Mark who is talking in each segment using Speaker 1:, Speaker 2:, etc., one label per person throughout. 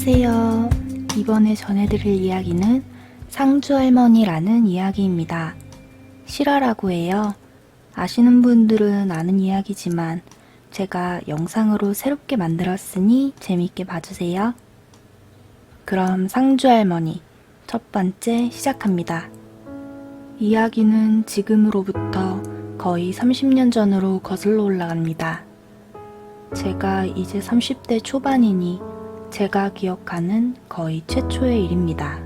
Speaker 1: 안녕하세요. 이번에 전해드릴 이야기는 상주할머니라는 이야기입니다. 실화라고 해요. 아시는 분들은 아는 이야기지만 제가 영상으로 새롭게 만들었으니 재밌게 봐주세요. 그럼 상주할머니 첫 번째 시작합니다. 이야기는 지금으로부터 거의 30년 전으로 거슬러 올라갑니다. 제가 이제 30대 초반이니 제가 기억하는 거의 최초의 일입니다.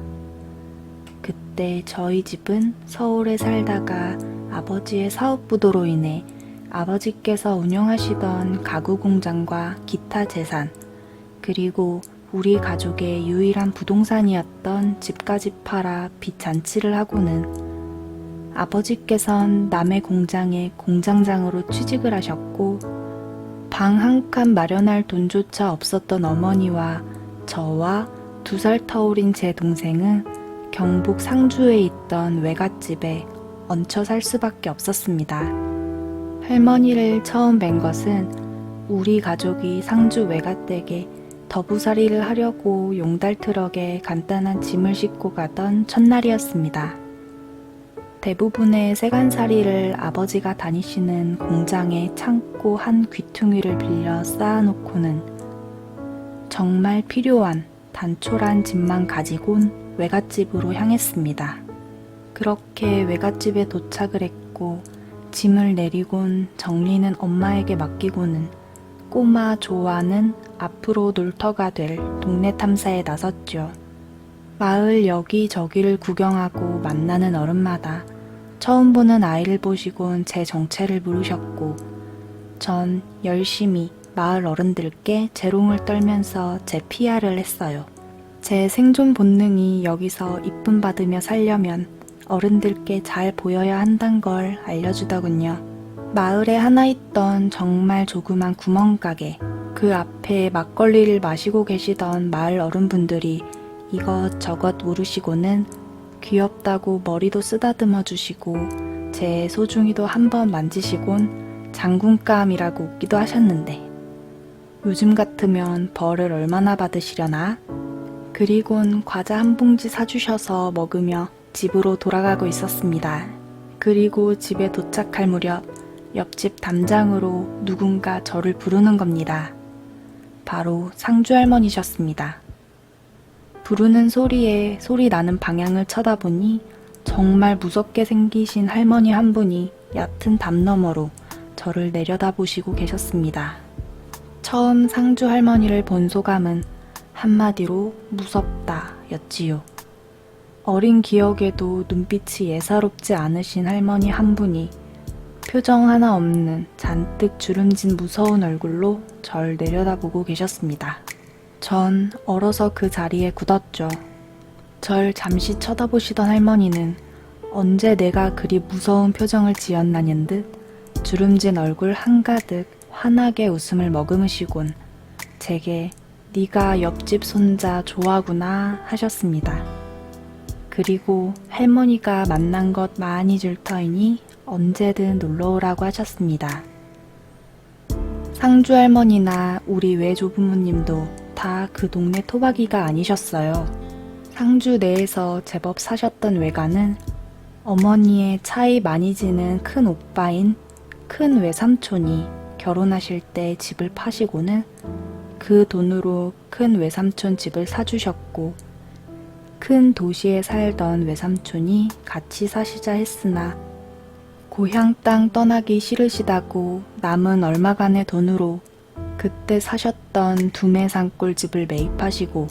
Speaker 1: 그때 저희 집은 서울에 살다가 아버지의 사업부도로 인해 아버지께서 운영하시던 가구 공장과 기타 재산, 그리고 우리 가족의 유일한 부동산이었던 집까지 팔아 빚 잔치를 하고는 아버지께선 남의 공장에 공장장으로 취직을 하셨고 방 한 칸 마련할 돈조차 없었던 어머니와 저와 2살 터울인 제 동생은 경북 상주에 있던 외갓집에 얹혀 살 수밖에 없었습니다. 할머니를 처음 뵌 것은 우리 가족이 상주 외갓댁에 더부살이를 하려고 용달 트럭에 간단한 짐을 싣고 가던 첫날이었습니다. 대부분의 세간살이를 아버지가 다니시는 공장의 창고 한 귀퉁이를 빌려 쌓아놓고는 정말 필요한 단촐한 짐만 가지곤 외갓집으로 향했습니다. 그렇게 외갓집에 도착을 했고 짐을 내리곤 정리는 엄마에게 맡기고는 꼬마 조아는 앞으로 놀터가 될 동네 탐사에 나섰죠. 마을 여기저기를 구경하고 만나는 어른마다 처음 보는 아이를 보시곤 제 정체를 물으셨고 전 열심히 마을 어른들께 재롱을 떨면서 제 PR을 했어요. 제 생존 본능이 여기서 이쁨 받으며 살려면 어른들께 잘 보여야 한단 걸 알려주더군요. 마을에 하나 있던 정말 조그만 구멍가게, 그 앞에 막걸리를 마시고 계시던 마을 어른분들이 이것저것 물으시고는 귀엽다고 머리도 쓰다듬어 주시고 제 소중이도 한번 만지시곤 장군감이라고 웃기도 하셨는데 요즘 같으면 벌을 얼마나 받으시려나? 그리곤 과자 한 봉지 사주셔서 먹으며 집으로 돌아가고 있었습니다. 그리고 집에 도착할 무렵 옆집 담장으로 누군가 저를 부르는 겁니다. 바로 상주할머니셨습니다. 부르는 소리에 소리 나는 방향을 쳐다보니 정말 무섭게 생기신 할머니 한 분이 얕은 담 너머로 저를 내려다보시고 계셨습니다. 처음 상주 할머니를 본 소감은 한마디로 무섭다 였지요. 어린 기억에도 눈빛이 예사롭지 않으신 할머니 한 분이 표정 하나 없는 잔뜩 주름진 무서운 얼굴로 절 내려다보고 계셨습니다. 전 얼어서 그 자리에 굳었죠. 절 잠시 쳐다보시던 할머니는 언제 내가 그리 무서운 표정을 지었나는 듯 주름진 얼굴 한가득 환하게 웃음을 머금으시곤 제게 네가 옆집 손자 조아구나 하셨습니다. 그리고 할머니가 만난 것 많이 줄 터이니 언제든 놀러오라고 하셨습니다. 상주 할머니나 우리 외조부모님도 다 그 동네 토박이가 아니셨어요. 상주 내에서 제법 사셨던 외가는 어머니의 차이 많이 지는 큰 오빠인 큰 외삼촌이 결혼하실 때 집을 파시고는 그 돈으로 큰 외삼촌 집을 사주셨고 큰 도시에 살던 외삼촌이 같이 사시자 했으나 고향 땅 떠나기 싫으시다고 남은 얼마간의 돈으로 그때 사셨던 두매산골 집을 매입하시고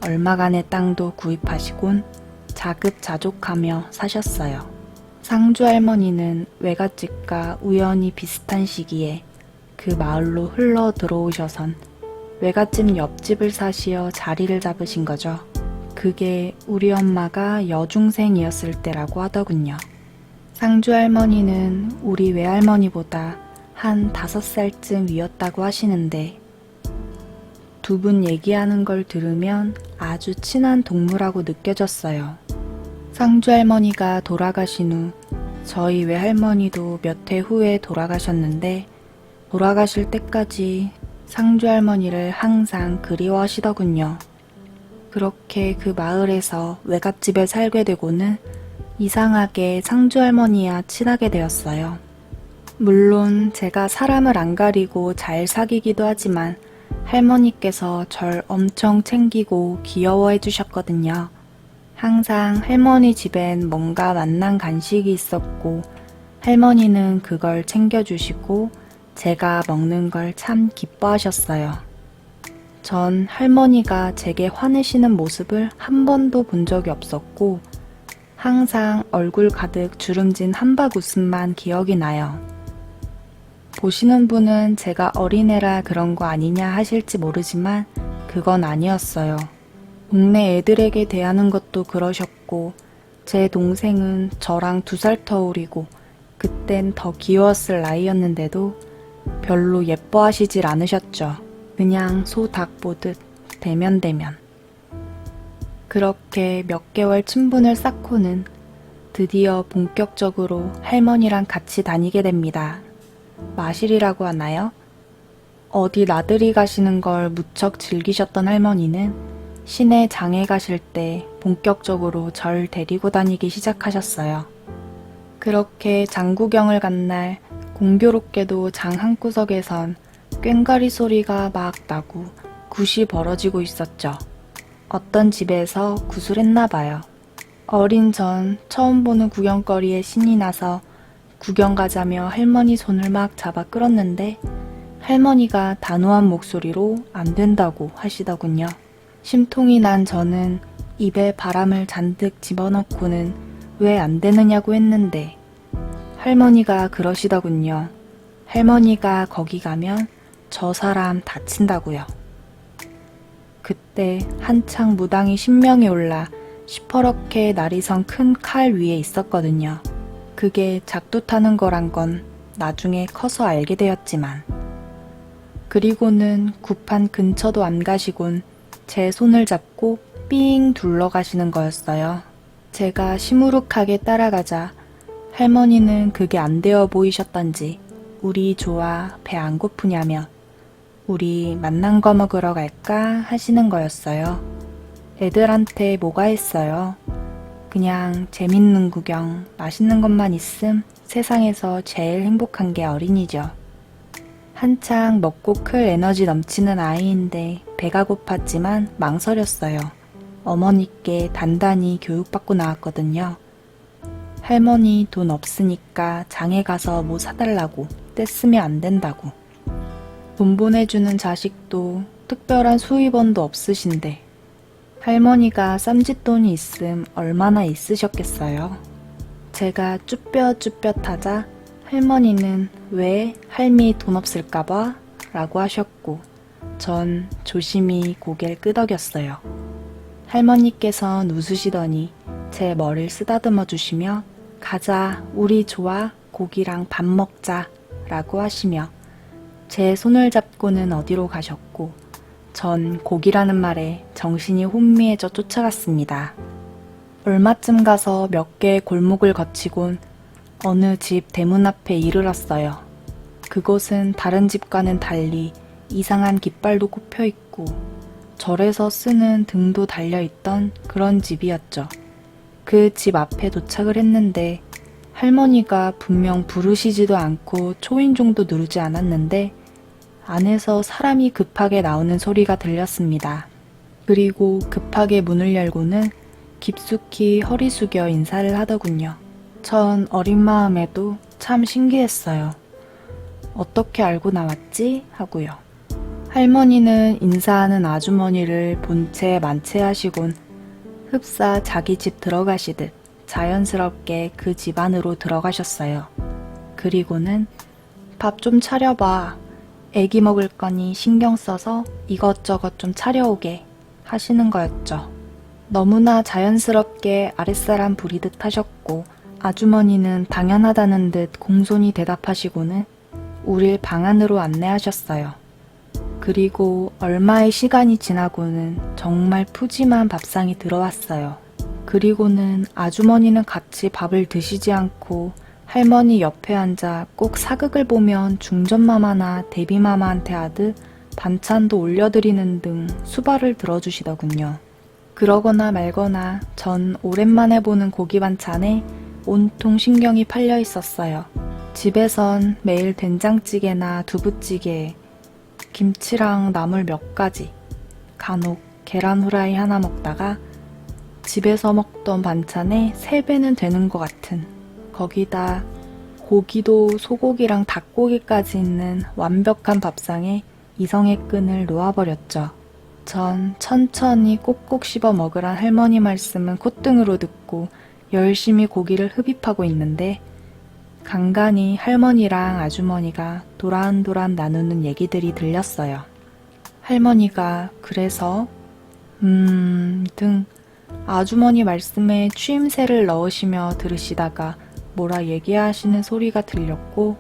Speaker 1: 얼마간의 땅도 구입하시곤 자급자족하며 사셨어요. 상주 할머니는 외갓집과 우연히 비슷한 시기에 그 마을로 흘러 들어오셔선 외갓집 옆집을 사시어 자리를 잡으신 거죠. 그게 우리 엄마가 여중생이었을 때라고 하더군요. 상주 할머니는 우리 외할머니보다 한 5살쯤 위였다고 하시는데 두 분 얘기하는 걸 들으면 아주 친한 동무라고 느껴졌어요. 상주 할머니가 돌아가신 후 저희 외할머니도 몇 해 후에 돌아가셨는데 돌아가실 때까지 상주 할머니를 항상 그리워하시더군요. 그렇게 그 마을에서 외갓집에 살게 되고는 이상하게 상주 할머니와 친하게 되었어요. 물론 제가 사람을 안 가리고 잘 사귀기도 하지만 할머니께서 절 엄청 챙기고 귀여워해 주셨거든요. 항상 할머니 집엔 뭔가 맛난 간식이 있었고 할머니는 그걸 챙겨주시고 제가 먹는 걸 참 기뻐하셨어요. 전 할머니가 제게 화내시는 모습을 한 번도 본 적이 없었고 항상 얼굴 가득 주름진 한박 웃음만 기억이 나요. 보시는 분은 제가 어린애라 그런 거 아니냐 하실지 모르지만 그건 아니었어요. 동네 애들에게 대하는 것도 그러셨고 제 동생은 저랑 2살 터울이고 그땐 더 귀여웠을 나이였는데도 별로 예뻐하시질 않으셨죠. 그냥 소 닭 보듯 대면대면. 그렇게 몇 개월 친분을 쌓고는 드디어 본격적으로 할머니랑 같이 다니게 됩니다. 마실이라고 하나요? 어디 나들이 가시는 걸 무척 즐기셨던 할머니는 시내 장에 가실 때 본격적으로 절 데리고 다니기 시작하셨어요. 그렇게 장구경을 간 날 공교롭게도 장 한구석에선 꽹과리 소리가 막 나고 굿이 벌어지고 있었죠. 어떤 집에서 굿을 했나 봐요. 어린 전 처음 보는 구경거리에 신이 나서 구경 가자며 할머니 손을 막 잡아 끌었는데 할머니가 단호한 목소리로 안 된다고 하시더군요. 심통이 난 저는 입에 바람을 잔뜩 집어넣고는 왜 안 되느냐고 했는데 할머니가 그러시더군요. 할머니가 거기 가면 저 사람 다친다고요. 그때 한창 무당이 신명이 올라 시퍼렇게 날이 선 큰 칼 위에 있었거든요. 그게 작두 타는 거란 건 나중에 커서 알게 되었지만 그리고는 굿판 근처도 안 가시곤 제 손을 잡고 삥 둘러가시는 거였어요. 제가 시무룩하게 따라가자 할머니는 그게 안 되어 보이셨던지 우리 좋아 배 안 고프냐며 우리 맛난 거 먹으러 갈까 하시는 거였어요. 애들한테 뭐가 했어요. 그냥 재밌는 구경, 맛있는 것만 있음 세상에서 제일 행복한 게 어린이죠. 한창 먹고 클 에너지 넘치는 아이인데 배가 고팠지만 망설였어요. 어머니께 단단히 교육받고 나왔거든요. 할머니 돈 없으니까 장에 가서 뭐 사달라고 떼쓰면 안 된다고. 돈 보내주는 자식도 특별한 수입원도 없으신데 할머니가 쌈짓돈이 있음 얼마나 있으셨겠어요. 제가 쭈뼛쭈뼛하자 할머니는 왜 할미 돈 없을까봐? 라고 하셨고 전 조심히 고개를 끄덕였어요. 할머니께선 웃으시더니 제 머리를 쓰다듬어 주시며 가자 우리 좋아 고기랑 밥 먹자 라고 하시며 제 손을 잡고는 어디로 가셨고 전 고기라는 말에 정신이 혼미해져 쫓아갔습니다. 얼마쯤 가서 몇 개의 골목을 거치곤 어느 집 대문 앞에 이르렀어요. 그곳은 다른 집과는 달리 이상한 깃발도 꼽혀 있고 절에서 쓰는 등도 달려있던 그런 집이었죠. 그 집 앞에 도착을 했는데 할머니가 분명 부르시지도 않고 초인종도 누르지 않았는데 안에서 사람이 급하게 나오는 소리가 들렸습니다. 그리고 급하게 문을 열고는 깊숙이 허리 숙여 인사를 하더군요. 전 어린 마음에도 참 신기했어요. 어떻게 알고 나왔지? 하고요. 할머니는 인사하는 아주머니를 본체 만체하시곤 흡사 자기 집 들어가시듯 자연스럽게 그 집 안으로 들어가셨어요. 그리고는 밥 좀 차려봐. 애기 먹을 거니 신경 써서 이것저것 좀 차려오게 하시는 거였죠. 너무나 자연스럽게 아랫사람 부리듯 하셨고 아주머니는 당연하다는 듯 공손히 대답하시고는 우릴 방 안으로 안내하셨어요. 그리고 얼마의 시간이 지나고는 정말 푸짐한 밥상이 들어왔어요. 그리고는 아주머니는 같이 밥을 드시지 않고 할머니 옆에 앉아 꼭 사극을 보면 중전마마나 대비마마한테 하듯 반찬도 올려드리는 등 수발을 들어주시더군요. 그러거나 말거나 전 오랜만에 보는 고기 반찬에 온통 신경이 팔려 있었어요. 집에선 매일 된장찌개나 두부찌개, 김치랑 나물 몇 가지, 간혹 계란 후라이 하나 먹다가 집에서 먹던 반찬에 3배는 되는 것 같은, 거기다 고기도 소고기랑 닭고기까지 있는 완벽한 밥상에 이성의 끈을 놓아버렸죠. 전 천천히 꼭꼭 씹어 먹으란 할머니 말씀은 콧등으로 듣고 열심히 고기를 흡입하고 있는데, 간간히 할머니랑 아주머니가 도란도란 나누는 얘기들이 들렸어요. 할머니가 그래서 등 아주머니 말씀에 추임새를 넣으시며 들으시다가 뭐라 얘기하시는 소리가 들렸고,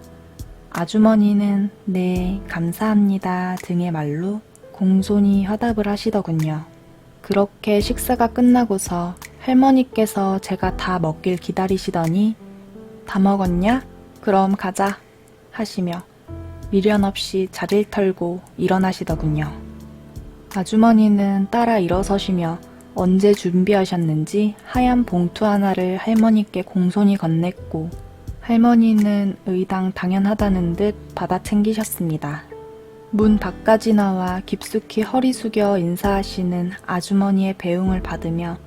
Speaker 1: 아주머니는 네, 감사합니다 등의 말로 공손히 화답을 하시더군요. 그렇게 식사가 끝나고서 할머니께서 제가 다 먹길 기다리시더니 다 먹었냐? 그럼 가자 하시며 미련 없이 자리를 털고 일어나시더군요. 아주머니는 따라 일어서시며 언제 준비하셨는지 하얀 봉투 하나를 할머니께 공손히 건넸고, 할머니는 의당 당연하다는 듯 받아 챙기셨습니다. 문 밖까지 나와 깊숙이 허리 숙여 인사하시는 아주머니의 배웅을 받으며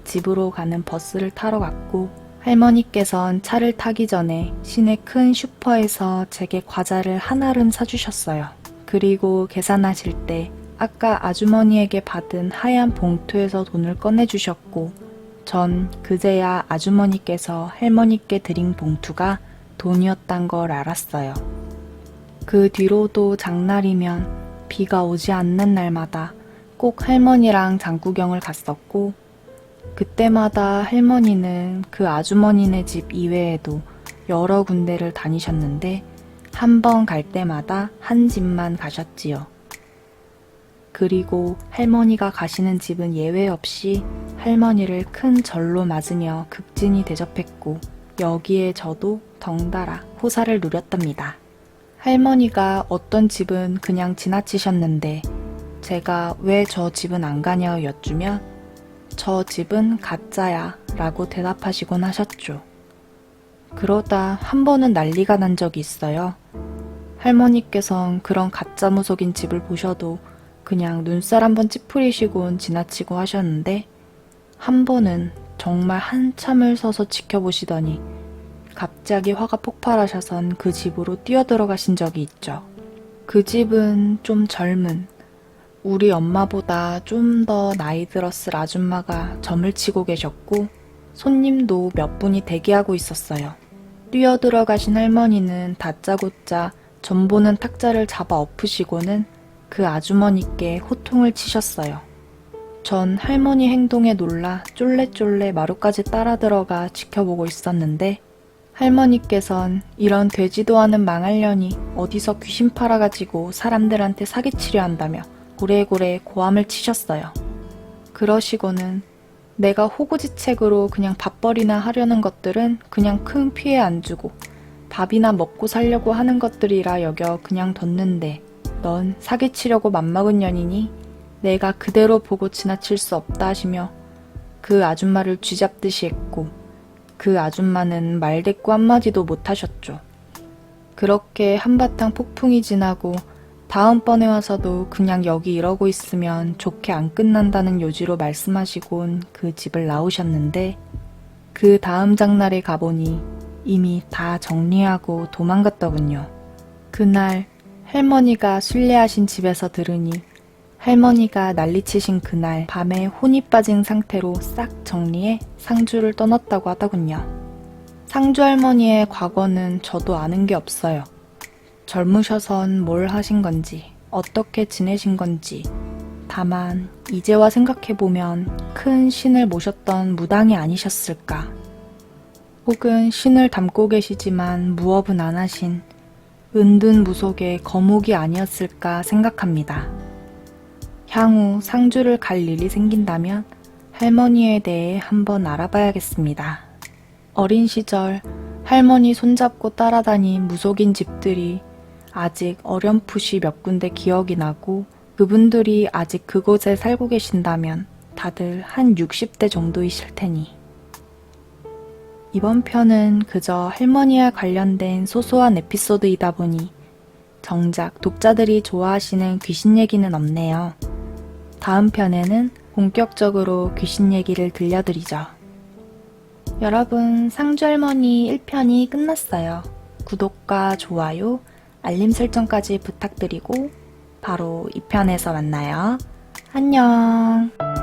Speaker 1: 집으로 가는 버스를 타러 갔고, 할머니께선 차를 타기 전에 시내 큰 슈퍼에서 제게 과자를 한알음 사주셨어요. 그리고 계산하실 때 아까 아주머니에게 받은 하얀 봉투에서 돈을 꺼내주셨고, 전 그제야 아주머니께서 할머니께 드린 봉투가 돈이었단 걸 알았어요. 그 뒤로도 장날이면 비가 오지 않는 날마다 꼭 할머니랑 장구경을 갔었고, 그때마다 할머니는 그 아주머니네 집 이외에도 여러 군데를 다니셨는데 한 번 갈 때마다 한 집만 가셨지요. 그리고 할머니가 가시는 집은 예외 없이 할머니를 큰 절로 맞으며 극진히 대접했고, 여기에 저도 덩달아 호사를 누렸답니다. 할머니가 어떤 집은 그냥 지나치셨는데 제가 왜 저 집은 안 가냐고 여쭈면 저 집은 가짜야 라고 대답하시곤 하셨죠. 그러다 한 번은 난리가 난 적이 있어요. 할머니께선 그런 가짜 무속인 집을 보셔도 그냥 눈살 한번 찌푸리시곤 지나치고 하셨는데, 한 번은 정말 한참을 서서 지켜보시더니 갑자기 화가 폭발하셔선 그 집으로 뛰어들어가신 적이 있죠. 그 집은 좀 젊은, 우리 엄마보다 좀 더 나이 들었을 아줌마가 점을 치고 계셨고, 손님도 몇 분이 대기하고 있었어요. 뛰어들어가신 할머니는 다짜고짜 점 보는 탁자를 잡아 엎으시고는 그 아주머니께 호통을 치셨어요. 전 할머니 행동에 놀라 쫄래쫄래 마루까지 따라 들어가 지켜보고 있었는데, 할머니께선 이런 되지도 않은 망할년이 어디서 귀신 팔아가지고 사람들한테 사기치려 한다며 고래고래 고함을 치셨어요. 그러시고는 내가 호구지책으로 그냥 밥벌이나 하려는 것들은 그냥 큰 피해 안 주고 밥이나 먹고 살려고 하는 것들이라 여겨 그냥 뒀는데, 넌 사기치려고 맘먹은 년이니 내가 그대로 보고 지나칠 수 없다 하시며 그 아줌마를 쥐잡듯이 했고, 그 아줌마는 말대꾸 한마디도 못하셨죠. 그렇게 한바탕 폭풍이 지나고 다음번에 와서도 그냥 여기 이러고 있으면 좋게 안 끝난다는 요지로 말씀하시곤 그 집을 나오셨는데, 그 다음 장날에 가보니 이미 다 정리하고 도망갔더군요. 그날 할머니가 순례하신 집에서 들으니 할머니가 난리치신 그날 밤에 혼이 빠진 상태로 싹 정리해 상주를 떠났다고 하더군요. 상주 할머니의 과거는 저도 아는 게 없어요. 젊으셔선 뭘 하신 건지, 어떻게 지내신 건지. 다만 이제와 생각해보면 큰 신을 모셨던 무당이 아니셨을까. 혹은 신을 닮고 계시지만 무업은 안 하신 은둔 무속의 거목이 아니었을까 생각합니다. 향후 상주를 갈 일이 생긴다면 할머니에 대해 한번 알아봐야겠습니다. 어린 시절 할머니 손잡고 따라다닌 무속인 집들이 아직 어렴풋이 몇 군데 기억이 나고, 그분들이 아직 그곳에 살고 계신다면 다들 한 60대 정도이실 테니. 이번 편은 그저 할머니와 관련된 소소한 에피소드이다 보니 정작 독자들이 좋아하시는 귀신 얘기는 없네요. 다음 편에는 본격적으로 귀신 얘기를 들려드리죠. 여러분, 상주할머니 1편이 끝났어요. 구독과 좋아요, 알림 설정까지 부탁드리고 바로 2편에서 만나요. 안녕.